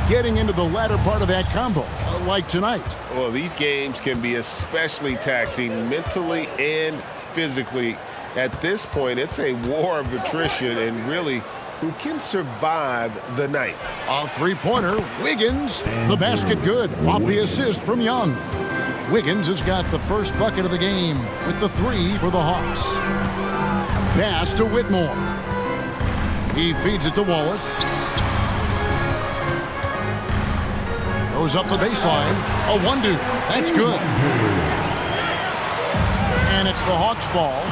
getting into the latter part of that combo, like tonight. Well, these games can be especially taxing mentally and physically. At this point, it's a war of attrition, and really, who can survive the night? A three-pointer, Wiggins, the basket good, off the assist from Young. Wiggins has got the first bucket of the game with the three for the Hawks. Pass to Whitmore. He feeds it to Wallace. Goes up the baseline. A one-two. That's good. And it's the Hawks ball.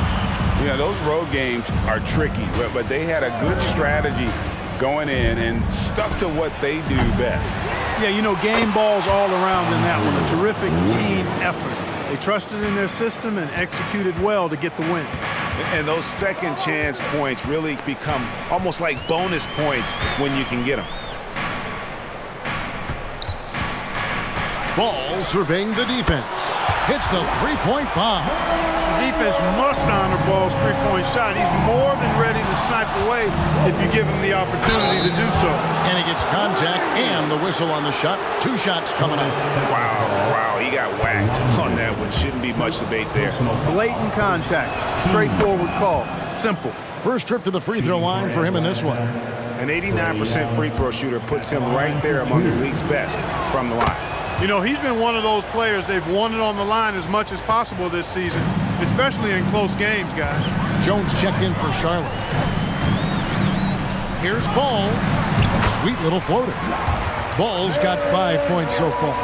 Yeah, those road games are tricky, but they had a good strategy going in and stuck to what they do best. Yeah, you know, game balls all around in that one. A terrific team effort. They trusted in their system and executed well to get the win. And those second chance points really become almost like bonus points when you can get them. Ball surveying the defense. Hits the three-point bomb. The defense must honor Ball's three-point shot. He's more than ready to snipe away if you give him the opportunity to do so. And he gets contact and the whistle on the shot. Two shots coming out. Wow, he got whacked on that one. Shouldn't be much debate there. Blatant contact. Straightforward call. Simple. First trip to the free throw line for him in this one. An 89% free throw shooter puts him right there among the league's best from the line. You know, he's been one of those players, they've won it on the line as much as possible this season, especially in close games, guys. Jones checked in for Charlotte. Here's Ball. Sweet little floater. Ball's got 5 points so far.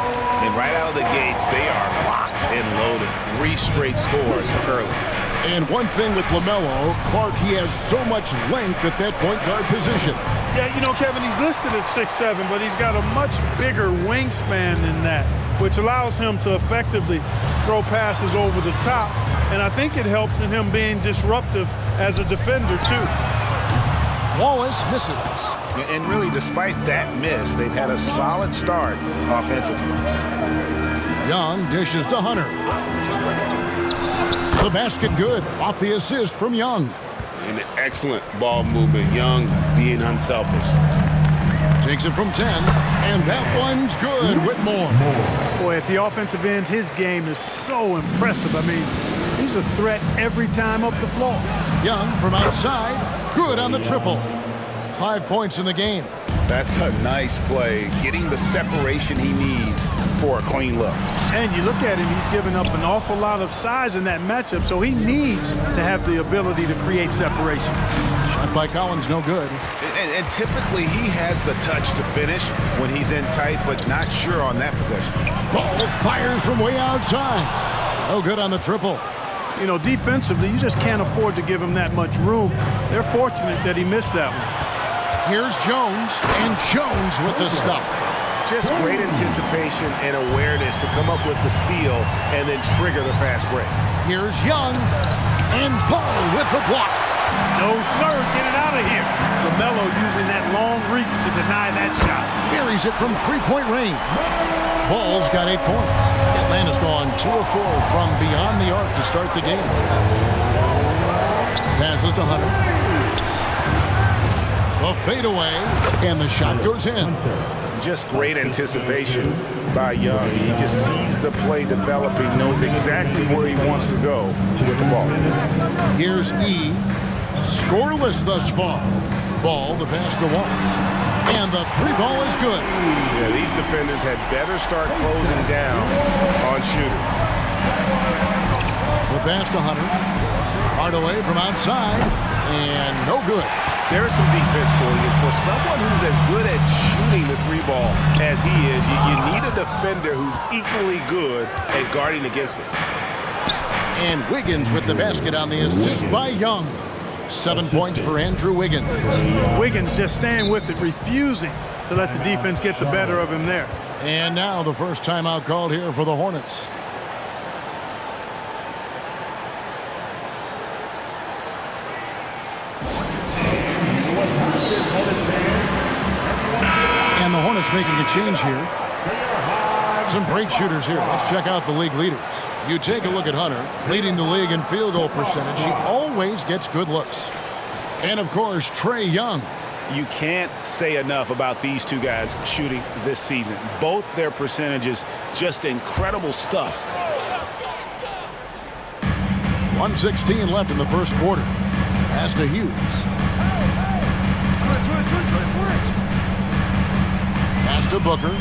And right out of the gates, they are locked and loaded. 3 straight scores early. And one thing with LaMelo, Clark, he has so much length at that point guard position. Yeah, you know, Kevin, he's listed at 6'7", but he's got a much bigger wingspan than that, which allows him to effectively throw passes over the top. And I think it helps in him being disruptive as a defender, too. Wallace misses. And really, despite that miss, they've had a solid start offensively. Young dishes to Hunter. The basket good, off the assist from Young. An excellent ball movement. Young being unselfish. Takes it from 10, and that one's good. Whitmore. Boy, at the offensive end, his game is so impressive. I mean, he's a threat every time up the floor. Young from outside, good on the triple. 5 points in the game. That's a nice play, getting the separation he needs for a clean look. And you look at him, he's given up an awful lot of size in that matchup, so he needs to have the ability to create separation. Shot by Collins, no good. And typically he has the touch to finish when he's in tight, but not sure on that possession. Ball fires from way outside. No good on the triple. You know, defensively, you just can't afford to give him that much room. They're fortunate that he missed that one. Here's Jones, and Jones with the stuff. Just great anticipation and awareness to come up with the steal and then trigger the fast break. Here's Young, and Ball with the block. No, sir, get it out of here. LaMelo using that long reach to deny that shot. Buries it from three-point range. Ball's got 8 points. Atlanta's gone 2 of 4 from beyond the arc to start the game. Passes to Hunter. A fadeaway, and the shot goes in. Just great anticipation by Young. He just sees the play developing, knows exactly where he wants to go with the ball. Here's E. Scoreless thus far. Ball, the pass to Wallace. And the three ball is good. Yeah, these defenders had better start closing down on shooter. The pass to Hunter. Hardaway from outside, and no good. There's some defense for you. For someone who's as good at shooting the three ball as he is, you need a defender who's equally good at guarding against it. And Wiggins with the basket on the assist by Young. 7 points for Andrew Wiggins. Wiggins just staying with it, refusing to let the defense get the better of him there. And now the first timeout called here for the Hornets. And the Hornets making a change here. Some great shooters here. Let's check out the league leaders. You take a look at Hunter, leading the league in field goal percentage. He always gets good looks. And, of course, Trae Young. You can't say enough about these two guys shooting this season. Both their percentages, just incredible stuff. 1:16 left in the first quarter. Pass to Hughes. Pass to Booker.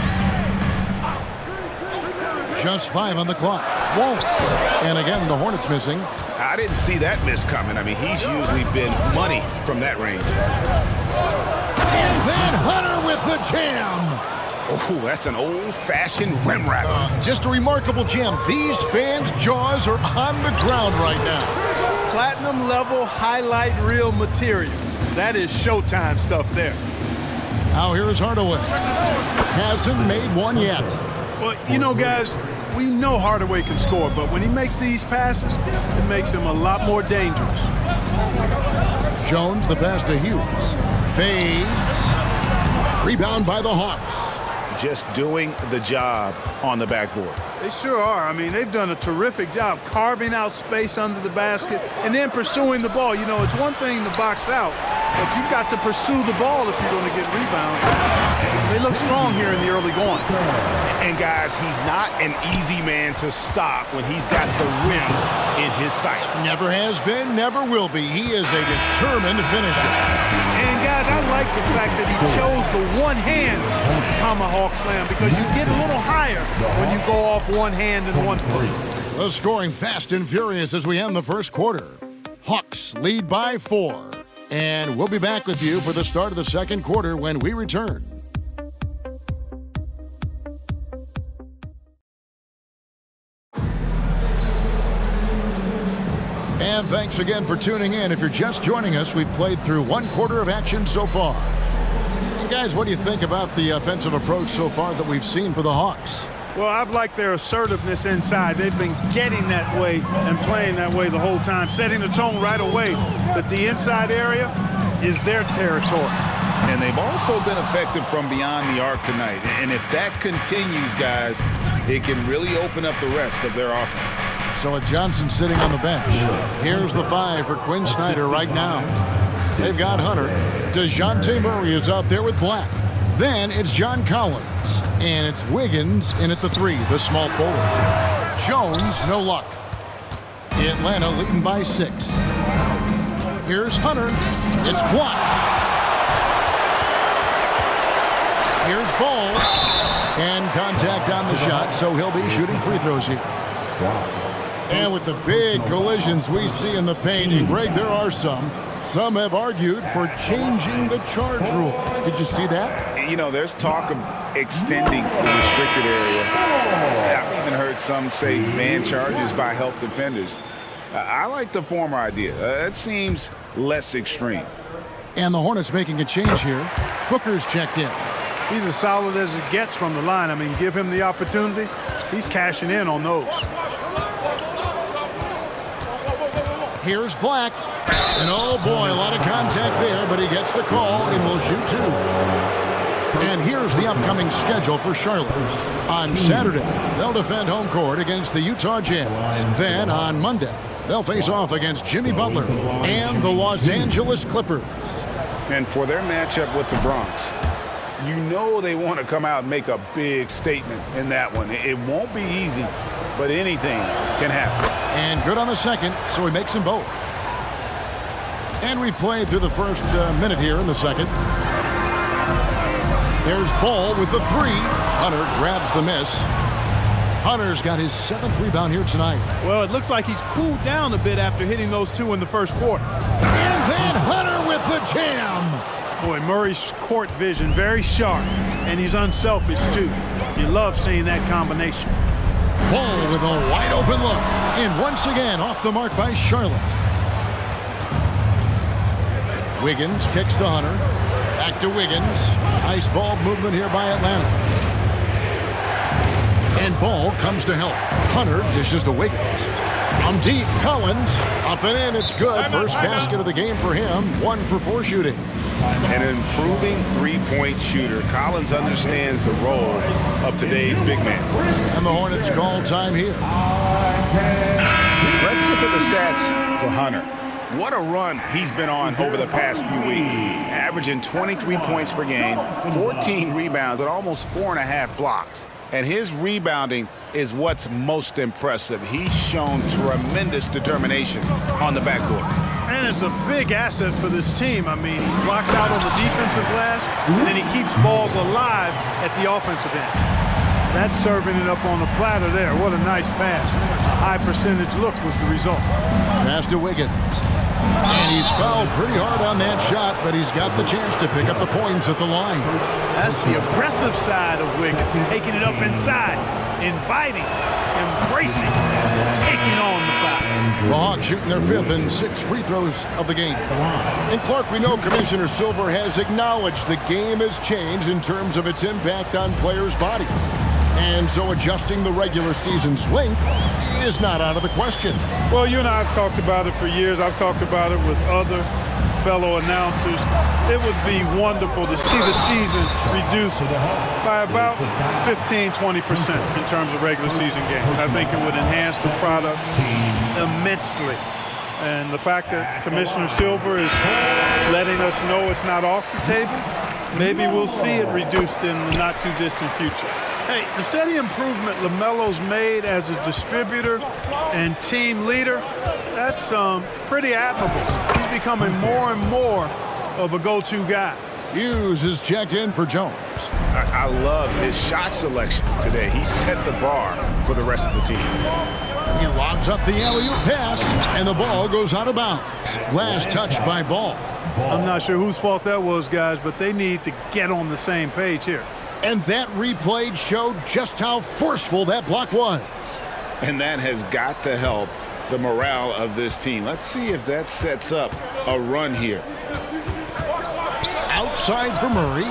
Just 5 on the clock. Won't. And again, the Hornets missing. I didn't see that miss coming. I mean, he's usually been money from that range. And then Hunter with the jam. Oh, that's an old-fashioned rim wrapper. Just a remarkable jam. These fans' jaws are on the ground right now. Platinum level highlight reel material. That is Showtime stuff there. Now here's Hardaway. Hasn't made one yet. Well, you know, guys, we know Hardaway can score, but when he makes these passes, it makes him a lot more dangerous. Jones, the pass to Hughes. Fades. Rebound by the Hawks. Just doing the job on the backboard. They sure are. I mean, they've done a terrific job carving out space under the basket and then pursuing the ball. You know, it's one thing to box out, but you've got to pursue the ball if you're going to get rebounds. They look strong here in the early going. And guys, he's not an easy man to stop when he's got the rim in his sights. Never has been, never will be. He is a determined finisher. And guys, I like the fact that he chose the one-hand tomahawk slam because you get a little higher when you go off one hand and one foot. The scoring fast and furious as we end the first quarter. Hawks lead by 4. And we'll be back with you for the start of the second quarter when we return. And thanks again for tuning in. If you're just joining us, we've played through one quarter of action so far. And guys, what do you think about the offensive approach so far that we've seen for the Hawks? Well, I've liked their assertiveness inside. They've been getting that way and playing that way the whole time, setting the tone right away that the inside area is their territory. And they've also been effective from beyond the arc tonight. And if that continues, guys, it can really open up the rest of their offense. So with Johnson sitting on the bench, here's the 5 for Quinn Snyder right now. They've got Hunter. DeJounte Murray is out there with Black. Then it's John Collins. And it's Wiggins in at the 3, the small forward. Jones, no luck. Atlanta leading by 6. Here's Hunter. It's blocked. Here's Ball. And contact on the shot, so he'll be shooting free throws here. And with the big collisions we see in the paint, and Greg, there are some have argued for changing the charge rule. Did you see that? You know, there's talk of extending the restricted area. I've even heard some say man charges by help defenders. I like the former idea. It seems less extreme. And the Hornets making a change here. Booker's checked in. He's as solid as it gets from the line. I mean, give him the opportunity. He's cashing in on those. Here's Black. And oh boy, a lot of contact there, but he gets the call and will shoot 2. And here's the upcoming schedule for Charlotte. On Saturday, they'll defend home court against the Utah Jazz. Then on Monday, they'll face off against Jimmy Butler and the Los Angeles Clippers. And for their matchup with the Bronx, you know they want to come out and make a big statement in that one. It won't be easy, but anything can happen. And good on the second, so he makes them both. And we've played through the first minute here in the second. There's Ball with the 3. Hunter grabs the miss. Hunter's got his 7th rebound here tonight. Well, it looks like he's cooled down a bit after hitting those 2 in the first quarter. And then Hunter with the jam. Boy, Murray's court vision very sharp, and he's unselfish too. You love seeing that combination. Ball with a wide open look. And once again off the mark by Charlotte. Wiggins kicks to Hunter. Back to Wiggins. Nice ball movement here by Atlanta. And Ball comes to help. Hunter dishes to Wiggins. From deep, Collins. Up and in, it's good. First basket of the game for him. 1 for 4 shooting. An improving three-point shooter. Collins understands the role of today's big man. And the Hornets call time here. Let's look at the stats for Hunter. What a run he's been on over the past few weeks. Averaging 23 points per game, 14 rebounds, and almost 4.5 blocks. And his rebounding is what's most impressive. He's shown tremendous determination on the backboard. And it's a big asset for this team. I mean, he blocks out on the defensive glass, and then he keeps balls alive at the offensive end. That's serving it up on the platter there. What a nice pass. A high percentage look was the result. Pass to Wiggins. And he's fouled pretty hard on that shot, but he's got the chance to pick up the points at the line. That's the aggressive side of Wiggins, taking it up inside, inviting, embracing, taking on the foul. The Hawks shooting their 5th and 6th free throws of the game. And Clark, we know Commissioner Silver has acknowledged the game has changed in terms of its impact on players' bodies. And so adjusting the regular season's length is not out of the question. Well, you and I have talked about it for years. I've talked about it with other fellow announcers. It would be wonderful to see the season reduced by about 15–20% in terms of regular season games. I think it would enhance the product immensely. And the fact that Commissioner Silver is letting us know it's not off the table, maybe we'll see it reduced in the not-too-distant future. Hey, the steady improvement LaMelo's made as a distributor and team leader, that's pretty admirable. He's becoming more and more of a go-to guy. Hughes is checked in for Jones. I love his shot selection today. He set the bar for the rest of the team. He lobs up the alley-oop pass, and the ball goes out of bounds. Last touch by Ball. I'm not sure whose fault that was, guys, but they need to get on the same page here. And that replay showed just how forceful that block was. And that has got to help the morale of this team. Let's see if that sets up a run here. Outside for Murray.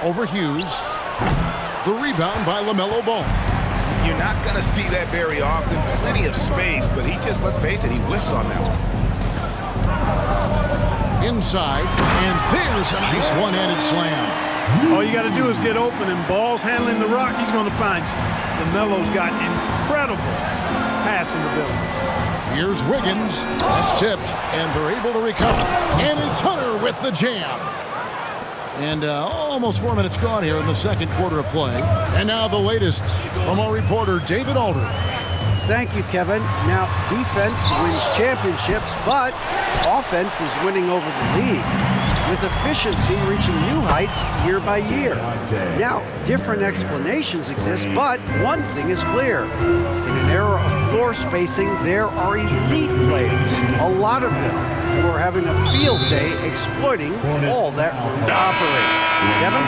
Over Hughes. The rebound by LaMelo Ball. You're not going to see that very often. Plenty of space, but he just, let's face it, he whiffs on that one. Inside, and there's a nice one-handed slam. All you got to do is get open, and Ball's handling the rock, he's going to find you. LaMelo's got incredible passing ability. Here's Wiggins. That's tipped, and they're able to recover. And it's Hunter with the jam. And almost 4 minutes gone here in the second quarter of play. And now the latest from our reporter, David Aldridge. Thank you, Kevin. Now, defense wins championships, but offense is winning over the league, with efficiency reaching new heights year by year. Now, different explanations exist, but one thing is clear. In an era of floor spacing, there are elite players, a lot of them, who are having a field day exploiting all that room to operate. Kevin?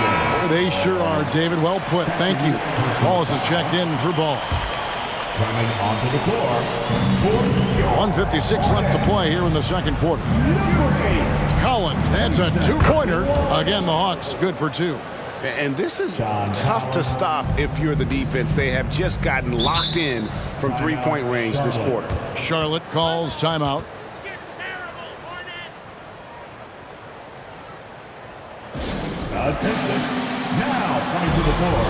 They sure are, David. Well put. Thank you. Wallace is checked in for Ball. Coming onto the floor, 1:56 left to play here in the second quarter. Collins, that's a two-pointer. Again, the Hawks good for two. And this is tough to stop if you're the defense. They have just gotten locked in from three-point range this quarter. Charlotte calls timeout. attention. Now coming to the floor,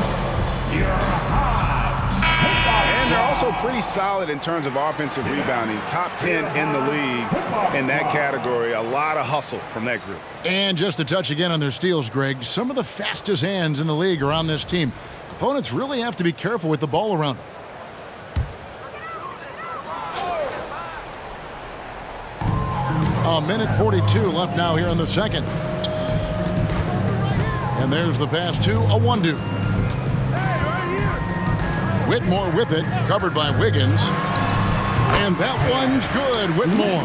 your Hawks. And they're also pretty solid in terms of offensive rebounding. Top 10 in the league in that category. A lot of hustle from that group. And just a touch again on their steals, Greg. Some of the fastest hands in the league are on this team. Opponents really have to be careful with the ball around them. A minute 42 left now here in the second. And there's the pass to Awandu. Whitmore with it, covered by Wiggins. And that one's good, Whitmore.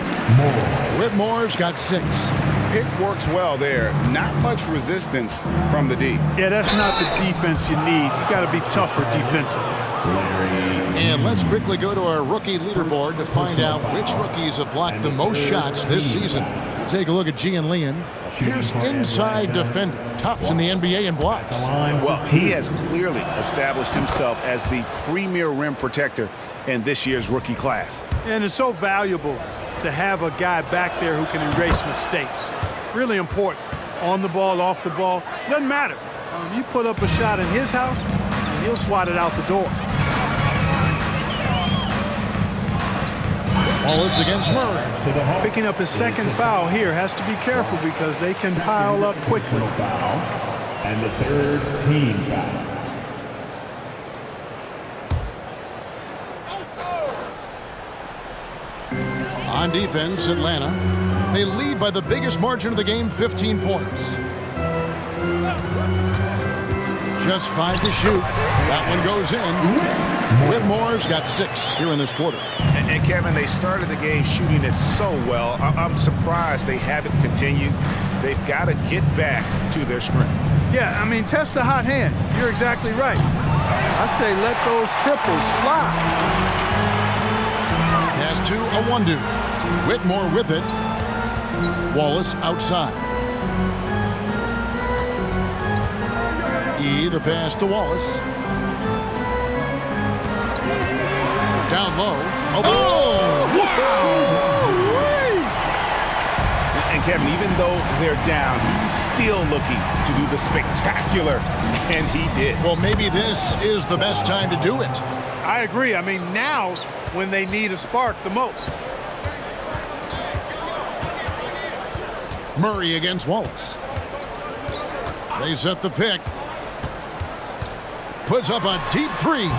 Whitmore's got 6. Pick works well there. Not much resistance from the D. Yeah, that's not the defense you need. You got to be tougher defensively. And let's quickly go to our rookie leaderboard to find out which rookies have blocked the most shots this season. Take a look at Gian Leon, a fierce inside defender, tops in the NBA in blocks. Well, he has clearly established himself as the premier rim protector in this year's rookie class. And it's so valuable to have a guy back there who can erase mistakes. Really important. On the ball, off the ball, doesn't matter. You put up a shot in his house, and he'll swat it out the door. Wallace against Murray. Picking up his second foul here, has to be careful because they can pile up quickly. Foul. And the third team foul. On defense, Atlanta. They lead by the biggest margin of the game, 15 points. Just 5 to shoot. That one goes in. Whitmore's got 6 here in this quarter. And Kevin, they started the game shooting it so well. I'm surprised they haven't continued. They've got to get back to their strength. Yeah, I mean, test the hot hand. You're exactly right. I say let those triples fly. Pass to Awundu. Whitmore with it. Wallace outside. The pass to Wallace. Down low. And Kevin, even though they're down, he's still looking to do the spectacular, and he did. Well, maybe this is the best time to do it. I agree. I mean, now's when they need a spark the most. Murray against Wallace. They set the pick. Puts up a deep 3.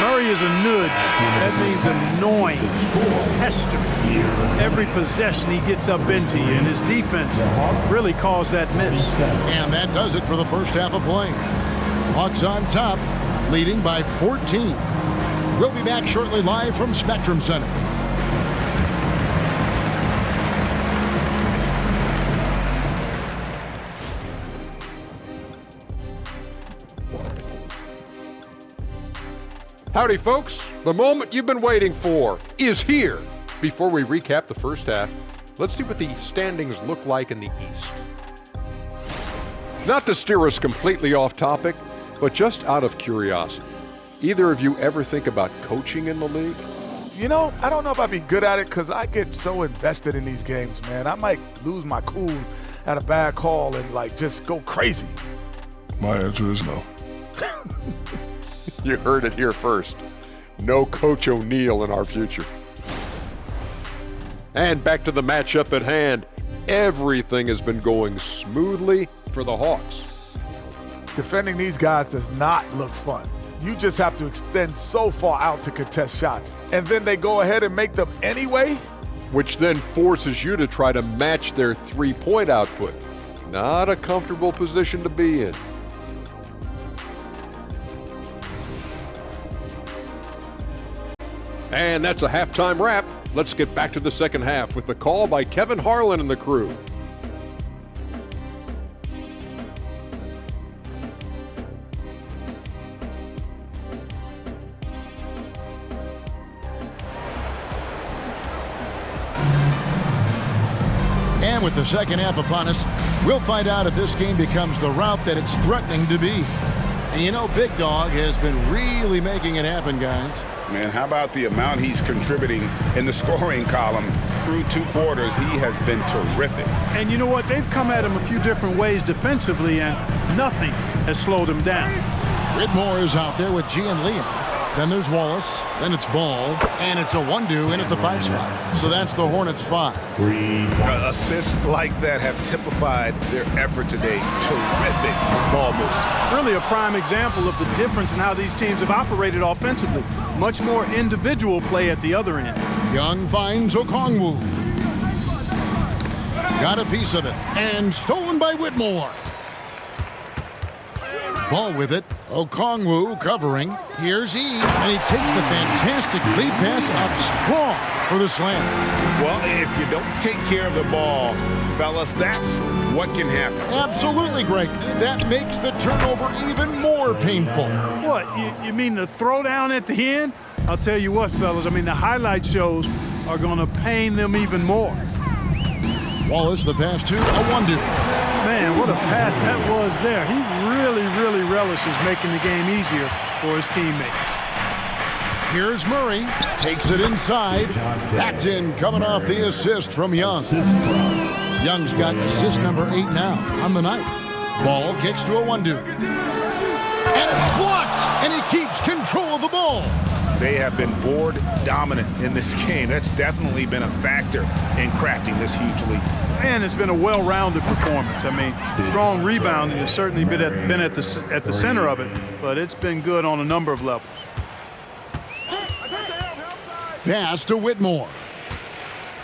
Murray is a nudge. That means annoying, pestering. Every possession he gets up into you, and his defense really caused that miss. And that does it for the first half of play. Hawks on top, leading by 14. We'll be back shortly live from Spectrum Center. Howdy, folks. The moment you've been waiting for is here. Before we recap the first half, let's see what the standings look like in the East. Not to steer us completely off topic, but just out of curiosity. Either of you ever think about coaching in the league? You know, I don't know if I'd be good at it because I get so invested in these games, man. I might lose my cool at a bad call and, just go crazy. My answer is no. You heard it here first. No Coach O'Neal in our future. And back to the matchup at hand. Everything has been going smoothly for the Hawks. Defending these guys does not look fun. You just have to extend so far out to contest shots. And then they go ahead and make them anyway? Which then forces you to try to match their three-point output. Not a comfortable position to be in. And that's a halftime wrap. Let's get back to the second half with the call by Kevin Harlan and the crew. And with the second half upon us, we'll find out if this game becomes the route that it's threatening to be. And you know, Big Dog has been really making it happen, guys. Man, how about the amount he's contributing in the scoring column through 2 quarters? He has been terrific. And you know what? They've come at him a few different ways defensively, and nothing has slowed him down. Whitmore is out there with G and Liam. Then there's Wallace. Then it's Ball. And it's Awundu in at the 5 spot. So that's the Hornets 5. Assists like that have typified their effort today. Terrific ball movement. Really a prime example of the difference in how these teams have operated offensively. Much more individual play at the other end. Young finds Okongwu. Got a piece of it. And stolen by Whitmore. Ball with it. Okongwu covering. Here's E. And he takes the fantastic lead pass up strong for the slam. Well, if you don't take care of the ball, fellas, that's what can happen. Absolutely, Greg. That makes the turnover even more painful. What, you mean the throwdown at the end? I'll tell you what, fellas, I mean, the highlight shows are going to pain them even more. Wallace, the pass to Awundu. Man, what a pass that was there. He really relishes making the game easier for his teammates. Here's Murray. Takes it inside. That's in, coming off the assist from Young. Young's got assist number 8 now on the night. Ball kicks to Awundu. And it's blocked, and he keeps control of the ball. they have been board dominant in this game. That's definitely been a factor in crafting this huge lead. And it's been a well-rounded performance. I mean, strong rebounding has certainly been at the center of it, but it's been good on a number of levels. Pass to Whitmore.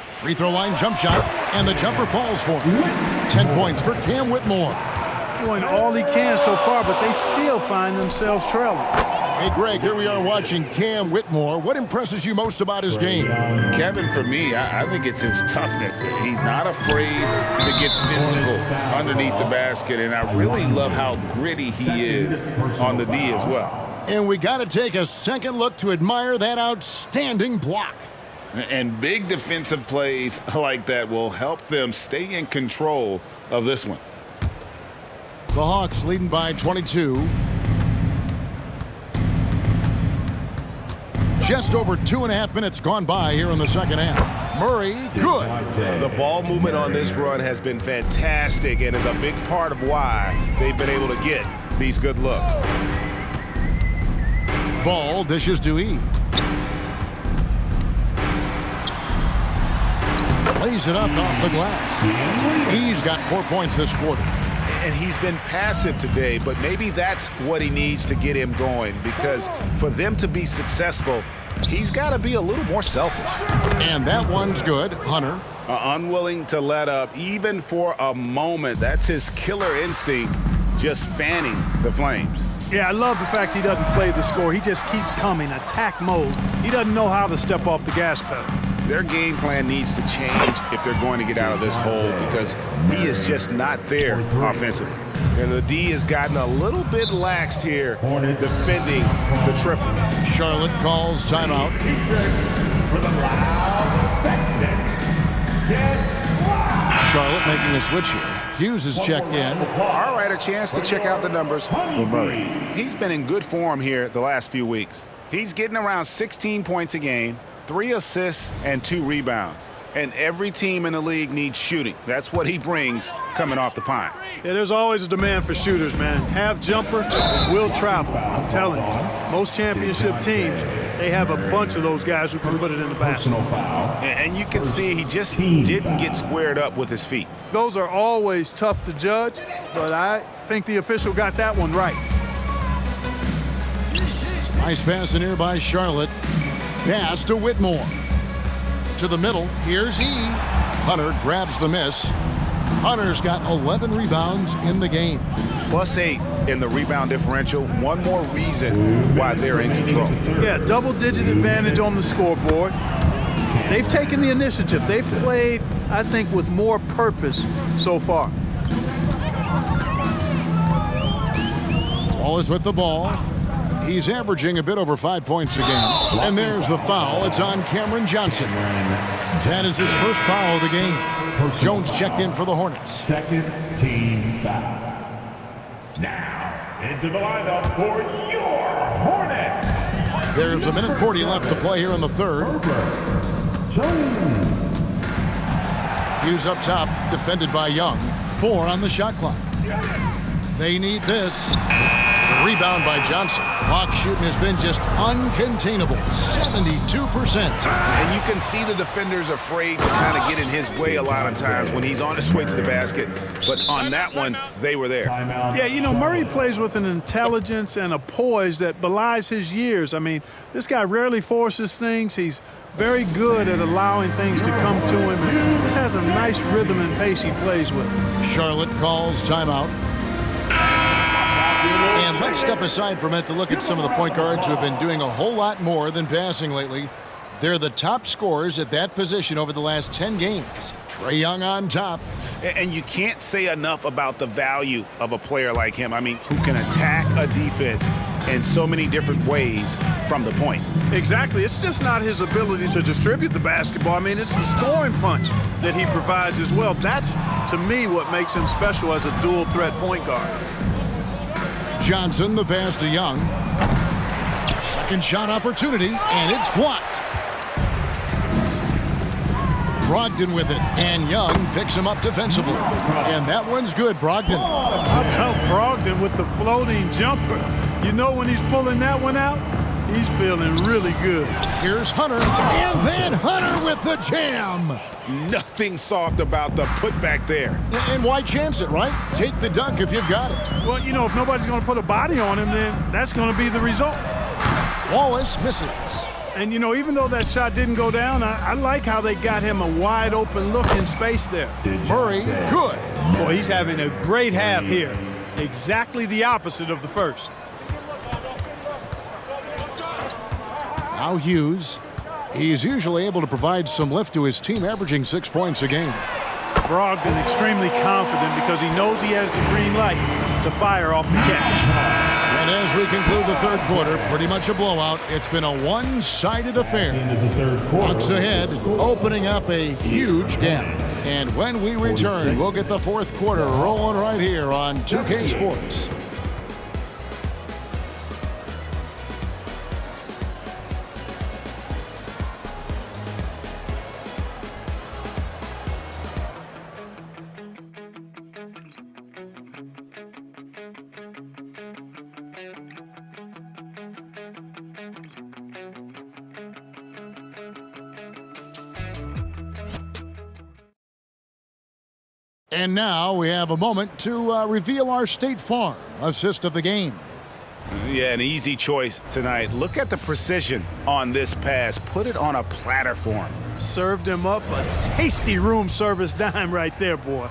Free throw line jump shot, and the jumper falls for him. 10 points for Cam Whitmore. Doing all he can so far, but they still find themselves trailing. Hey, Greg, here we are watching Cam Whitmore. What impresses you most about his game? Kevin, for me, I think it's his toughness. He's not afraid to get physical underneath the basket, and I really love how gritty he is on the D as well. And we got to take a second look to admire that outstanding block. And big defensive plays like that will help them stay in control of this one. The Hawks leading by 22. Just over 2.5 minutes gone by here in the second half. Murray, good. The ball movement on this run has been fantastic and is a big part of why they've been able to get these good looks. Ball dishes to E. Lays it up off the glass. He's got 4 points this quarter. And he's been passive today, but maybe that's what he needs to get him going, because for them to be successful, he's got to be a little more selfish. And that one's good. Hunter. Unwilling to let up, even for a moment. That's his killer instinct, just fanning the flames. Yeah, I love the fact he doesn't play the score. He just keeps coming, attack mode. He doesn't know how to step off the gas pedal. Their game plan needs to change if they're going to get out of this hole, because he is just not there offensively. And the D has gotten a little bit laxed here defending the triple. Charlotte calls timeout. Charlotte making a switch here. Hughes is checked in. All right, a chance to check out the numbers for Murray. He's been in good form here the last few weeks. He's getting around 16 points a game, 3 assists, and 2 rebounds. And every team in the league needs shooting. That's what he brings coming off the pine. Yeah, there's always a demand for shooters, man. Have jumper, will travel. I'm telling you, most championship teams, they have a bunch of those guys who can put it in the basket. And you can see he just didn't get squared up with his feet. Those are always tough to judge, but I think the official got that one right. Nice pass in here by Charlotte. Pass to Whitmore. To the middle, here's E. Hunter grabs the miss. Hunter's got 11 rebounds in the game. +8 in the rebound differential. One more reason why they're in control. Yeah, double-digit advantage on the scoreboard. They've taken the initiative. They've played, I think, with more purpose so far. Wallace with the ball. He's averaging a bit over 5 points a game. And there's the foul. It's on Cameron Johnson. That is his first foul of the game. Jones checked in for the Hornets. Second team foul. Now, into the lineup for your Hornets. There's 1:40 left to play here in the third. Hughes up top, defended by Young. 4 on the shot clock. They need this. Rebound by Johnson. Hawk shooting has been just uncontainable. 72%. And you can see the defenders afraid to kind of get in his way a lot of times when he's on his way to the basket. But on that one, they were there. Yeah, you know, Murray plays with an intelligence and a poise that belies his years. I mean, this guy rarely forces things. He's very good at allowing things to come to him. And just has a nice rhythm and pace he plays with. Charlotte calls timeout. And let's step aside from it to look at some of the point guards who have been doing a whole lot more than passing lately. They're the top scorers at that position over the last 10 games. Trae Young on top. And you can't say enough about the value of a player like him. I mean, who can attack a defense in so many different ways from the point. Exactly. It's just not his ability to distribute the basketball. I mean, it's the scoring punch that he provides as well. That's, to me, what makes him special as a dual-threat point guard. Johnson, the pass to Young. Second shot opportunity, and it's blocked. Brogdon with it, and Young picks him up defensively. And that one's good, Brogdon. How about Brogdon with the floating jumper? You know when he's pulling that one out, He's feeling really good. Here's Hunter, and then Hunter with the jam. Nothing soft about the putback there. And why chance it, right? Take the dunk if you've got it. Well, you know, if nobody's going to put a body on him, then that's going to be the result. Wallace misses. And, you know, even though that shot didn't go down, I like how they got him a wide open look in space there. Murray, good. Boy, he's having a great half here. Exactly the opposite of the first. Now Hughes. He's usually able to provide some lift to his team, averaging 6 points a game. Brogdon extremely confident because he knows he has the green light to fire off the catch. And as we conclude the third quarter, pretty much a blowout. It's been a one-sided affair. Hawks ahead, opening up a huge gap. And when we return, we'll get the fourth quarter rolling right here on 2K Sports. And now we have a moment to reveal our State Farm assist of the game. Yeah, an easy choice tonight. Look at the precision on this pass. Put it on a platter for him. Served him up a tasty room service dime right there, boy.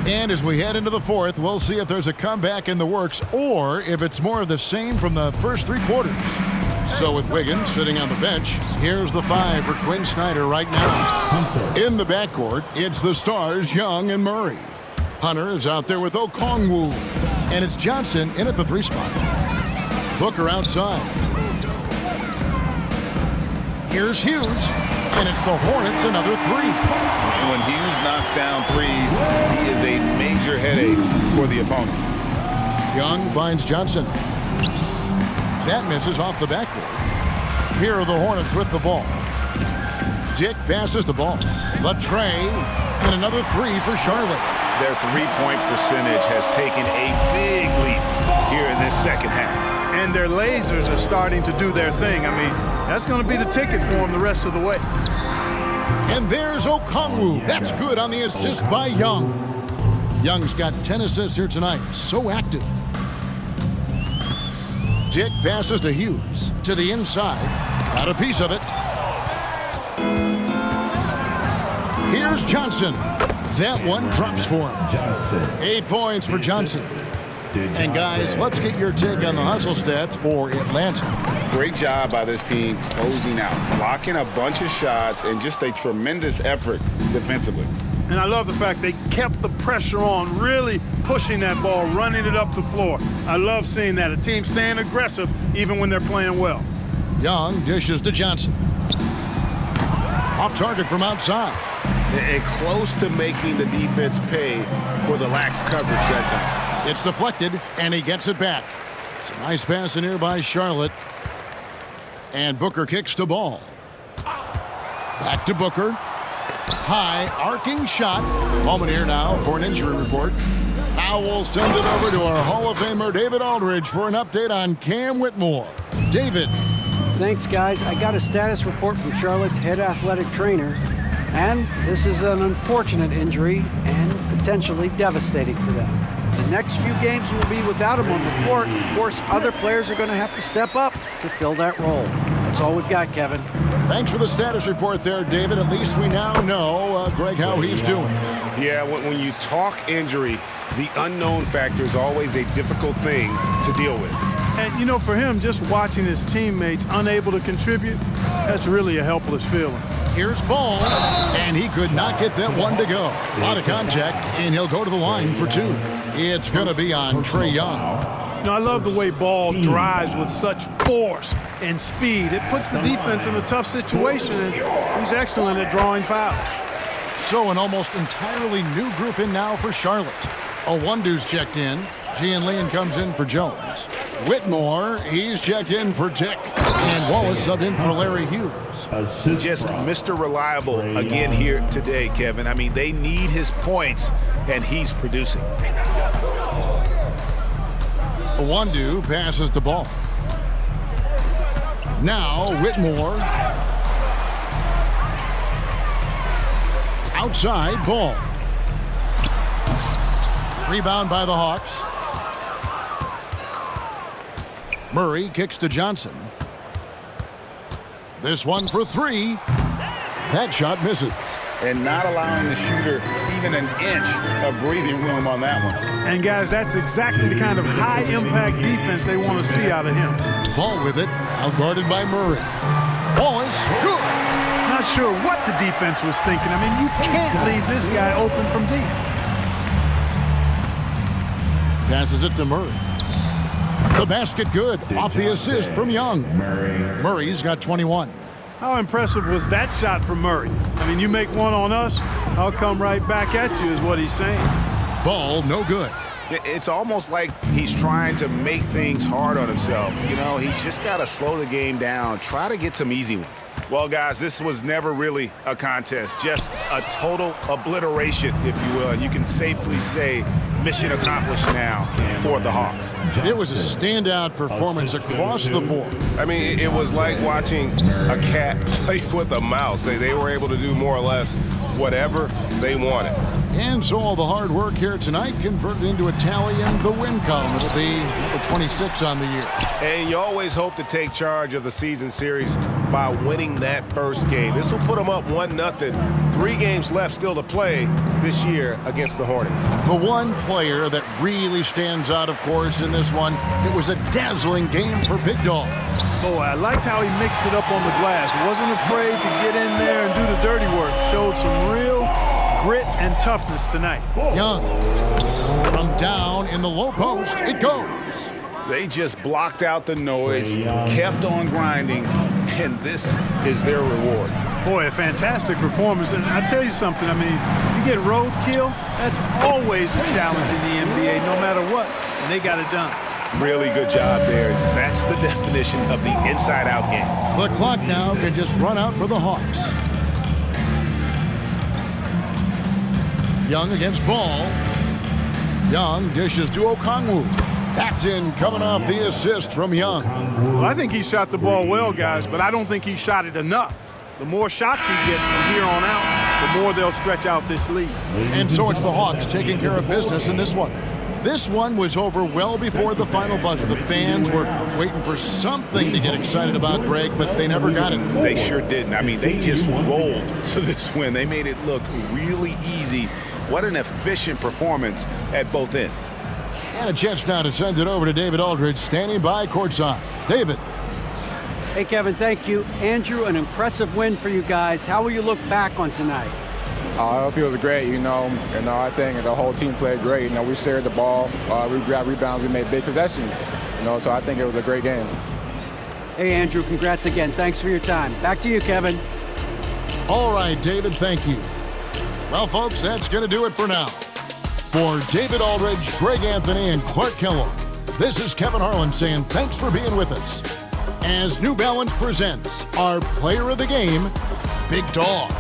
And as we head into the fourth, we'll see if there's a comeback in the works or if it's more of the same from the first three quarters. So with Wiggins sitting on the bench, here's the 5 for Quinn Snyder right now. In the backcourt, it's the stars Young and Murray. Hunter is out there with Okongwu. And it's Johnson in at the 3 spot. Booker outside. Here's Hughes, and it's the Hornets another 3. When Hughes knocks down threes, he is a major headache for the opponent. Young finds Johnson. That misses off the backboard. Here are the Hornets with the ball. Dick passes the ball. Latrey, and another 3 for Charlotte. Their three-point percentage has taken a big leap here in this second half. And their lasers are starting to do their thing. I mean, that's going to be the ticket for them the rest of the way. And there's Okongwu. That's good on the assist by Young. Young's got 10 assists here tonight. So active. Dick passes to Hughes. To the inside. Got a piece of it. Here's Johnson. That one drops for him. 8 points for Johnson. And guys, let's get your take on the hustle stats for Atlanta. Great job by this team closing out, blocking a bunch of shots, and just a tremendous effort defensively. And I love the fact they kept the pressure on, really pushing that ball, running it up the floor. I love seeing that. A team staying aggressive even when they're playing well. Young dishes to Johnson. Off target from outside. And close to making the defense pay for the lax coverage that time. It's deflected, and he gets it back. It's a nice pass in here by Charlotte. And Booker kicks the ball. Back to Booker. High, arcing shot. Moment here now for an injury report. Now we'll send it over to our Hall of Famer, David Aldridge, for an update on Cam Whitmore. David. Thanks, guys. I got a status report from Charlotte's head athletic trainer. And this is an unfortunate injury and potentially devastating for them. The next few games will be without him on the court. Of course, other players are going to have to step up to fill that role. That's all we've got, Kevin. Thanks for the status report there, David. At least we now know, Greg, how he's doing. Yeah, when you talk injury, the unknown factor is always a difficult thing to deal with. And, you know, for him, just watching his teammates unable to contribute, that's really a helpless feeling. Here's Ball, and he could not get that one to go. A lot of contact, and he'll go to the line for 2. It's going to be on Trae Young. You know, I love the way Ball drives with such force and speed. It puts the defense in a tough situation, and he's excellent at drawing fouls. So an almost entirely new group in now for Charlotte. Owundu's checked in. Gian Leon comes in for Jones. Whitmore, he's checked in for Dick. And Wallace subbed in for Larry Hughes. Just Mr. Reliable again here today, Kevin. I mean, they need his points, and he's producing. Wandu passes the ball. Now Whitmore. Outside ball. Rebound by the Hawks. Murray kicks to Johnson. This one for three. That shot misses. And not allowing the shooter even an inch of breathing room on that one. And guys, that's exactly the kind of high-impact defense they want to see out of him. Ball with it, out guarded by Murray. Wallace, good. Not sure what the defense was thinking. I mean, you can't leave this guy open from deep. Passes it to Murray. The basket good, off the assist from Young. Murray's got 21. How impressive was that shot from Murray? I mean, you make one on us, I'll come right back at you is what he's saying. Ball no good. It's almost like he's trying to make things hard on himself. You know, he's just got to slow the game down, try to get some easy ones. Well, guys, this was never really a contest, just a total obliteration, if you will. And you can safely say mission accomplished now for the Hawks. It was a standout performance across the board. I mean, it was like watching a cat play with a mouse. They were able to do more or less whatever they wanted. And so all the hard work here tonight converted into a tally in the win column. It'll be number 26 on the year. And you always hope to take charge of the season series by winning that first game. This will put them up 1-0. 3 games left still to play this year against the Hornets. The one player that really stands out, of course, in this one, it was a dazzling game for Big Dog. Boy, I liked how he mixed it up on the glass. Wasn't afraid to get in there and do the dirty work. Showed some real grit and toughness tonight. Young from down in the low post, it goes. They just blocked out the noise, kept on grinding, and this is their reward. Boy, a fantastic performance. And I tell you something, I mean, you get roadkill, that's always a challenge in the NBA, no matter what, and they got it done. Really good job there. That's the definition of the inside-out game. The clock now can just run out for the Hawks. Young against Ball. Young dishes to Okongwu. That's in, coming off the assist from Young. Well, I think he shot the ball well, guys, but I don't think he shot it enough. The more shots he gets from here on out, the more they'll stretch out this lead. And so it's the Hawks taking care of business in this one. This one was over well before the final buzzer. The fans were waiting for something to get excited about, Greg, but they never got it. They sure didn't. I mean, they just rolled to this win. They made it look really easy. What an efficient performance at both ends. And a chance now to send it over to David Aldridge, standing by courtside. David. Hey, Kevin, thank you. Andrew, an impressive win for you guys. How will you look back on tonight? It feels great, I think the whole team played great. We shared the ball, we grabbed rebounds, we made big possessions, so I think it was a great game. Hey, Andrew, congrats again. Thanks for your time. Back to you, Kevin. All right, David, thank you. Well, folks, that's going to do it for now. For David Aldridge, Greg Anthony, and Clark Kellogg, this is Kevin Harlan saying thanks for being with us as New Balance presents our player of the game, Big Dog.